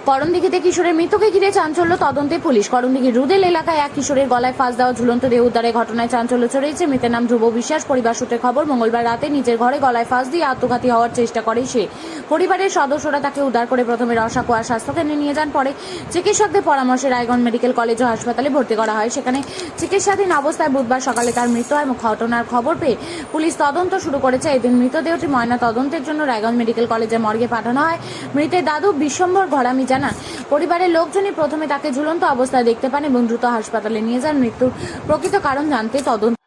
করণদিঘিতে কিশোরের মৃত্যুকে ঘিরে চাঞ্চল্য, তদন্তে পুলিশ। করণদিঘির রুদেল এলাকায় এক কিশোরের গলায় ফাঁস দেওয়া ঝুলন্ত দেহ উদ্ধারের ঘটনায় চাঞ্চল্য ছড়িয়েছে। মৃতের নাম ধ্রুব বিশ্বাস। পরিবার সূত্রে খবর, মঙ্গলবার রাতে নিজের ঘরে গলায় ফাঁস দিয়ে আত্মঘাতী হওয়ার চেষ্টা করে সে। পরিবারের সদস্যরা তাকে উদ্ধার করে প্রথমে রসাকুয়া স্বাস্থ্যকেন্দ্রে নিয়ে যান, পরে চিকিৎসকদের পরামর্শে রায়গঞ্জ মেডিকেল কলেজ ও হাসপাতালে ভর্তি করা হয়। সেখানে চিকিৎসাধীন অবস্থায় বুধবার সকালে তার মৃত্যু হয়। ঘটনার খবর পেয়ে পুলিশ তদন্ত শুরু করেছে। এদিন মৃতদেহটি ময়না তদন্তের জন্য রায়গঞ্জ মেডিকেল কলেজের মর্গে পাঠানো হয়। মৃতের দাদু বিশ্বম্বর ঘরামি জানান, পরিবারের লোকজনই প্রথমে তাকে ঝুলন্ত অবস্থায় দেখতে পান এবং দ্রুত হাসপাতালে নিয়ে যান। মৃত্যুর প্রকৃত কারণ জানতে তদন্ত।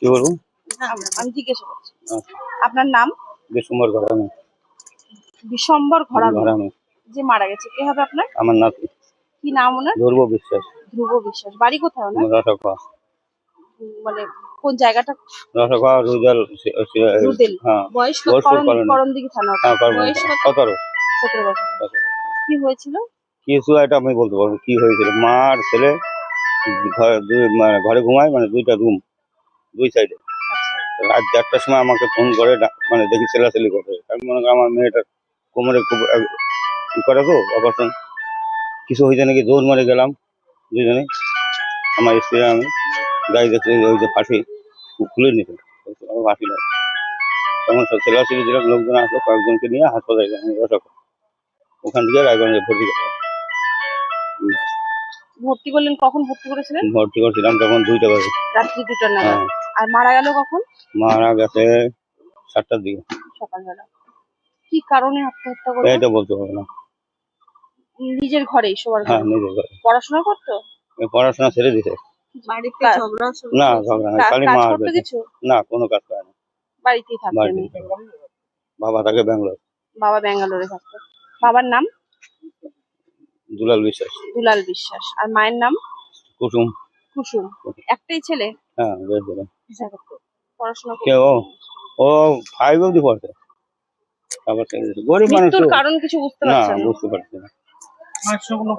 কি বলবো? আমি জিজ্ঞাসা করছি, আচ্ছা, আপনার নাম? ডিসেম্বর ঘরামি। বিশ্বম্বর ঘরামি। ঘরামি যে মারা গেছে কে হবে আপনার? আমার নাতি। কি নাম ওনার? ধ্রুব বিশ্বাস। ধ্রুব বিশ্বাস। বাড়ি কোথায় ওনার? রসাখোয়া। মানে কোন জায়গাটা? রসাখোয়া রুদেল। রুদেল। হ্যাঁ, বয়স বয়স্ক কলোনি। করণদিঘি থানা। হ্যাঁ, বয়স কত? 17। 17 বছর। কি হয়েছিল? কিছু এটা আমি বলতে পারবো কি হয়েছিল। মা আর ছেলে ঘরে ঘুমায়, মানে দুইটা রুম, দুই সাইডে। রাত 4টার সময় আমাকে ফোন করে, মানে দেখি ছেলাছেলি করে। আমি মনে করি আমার মেয়েটার কোমরে খুব ই করে তো অপারেশন, কিছু হয়েছে নাকি। দৌড় মারে গেলাম দুজনে, আমার স্ত্রী আমি। গাড়ি দেখতে ওই যে ফাঁসি খুলে নিতে ফাঁসি লাগে। তখন সব ছেলাছেলি দিলাম, লোকজন আসলো, কয়েকজনকে নিয়ে হাসপাতালে গেলাম রসাখোয়া। ওখান থেকে রায়গঞ্জে ভর্তি করলাম। ভর্তি করলেন? কখন ভর্তি করেছিলেন? ভর্তি করছিলাম তখন 2টা বাজে, রাত্রি 2টা নাগাদ। হ্যাঁ। আর মারা গেল কখন? মারা গেছে 7টার দিকে। সকালবেলা। কি কারণে আত্মহত্যা করলো? এটা বলতে পারবো না। নিজের ঘরেই শোয়ার হ্যাঁ, ঘরে? নিজের ঘরে। পড়াশোনা করতো? পড়াশোনা ছেড়ে দিছে। বাড়িতে ঝগড়া? না, ঝগড়া নাই, খালি কাজ মা করতে আসবে। কিছু? না, কোনো কাজ করে না, বাড়িতেই থাকতেন? বাড়িতে থাকে। বাবা থাকে ব্যাঙ্গালোর। বাবা ব্যাঙ্গালোরে থাকতো। বাবার নাম? দুলাল বিশ্বাস। দুলাল বিশ্বাস। আর মায়ের নাম? কুসুম। কুসুম। একটাই ছেলে? হ্যাঁ, বেশ দিলাম। পড়াশোনা কে ও? ও 5 অবধি পড়ছে। তারপর গরিব মানুষ তো। মৃত্যুর কারণ কিছু বুঝতে না, পারছেন না? বুঝতে পারছি না।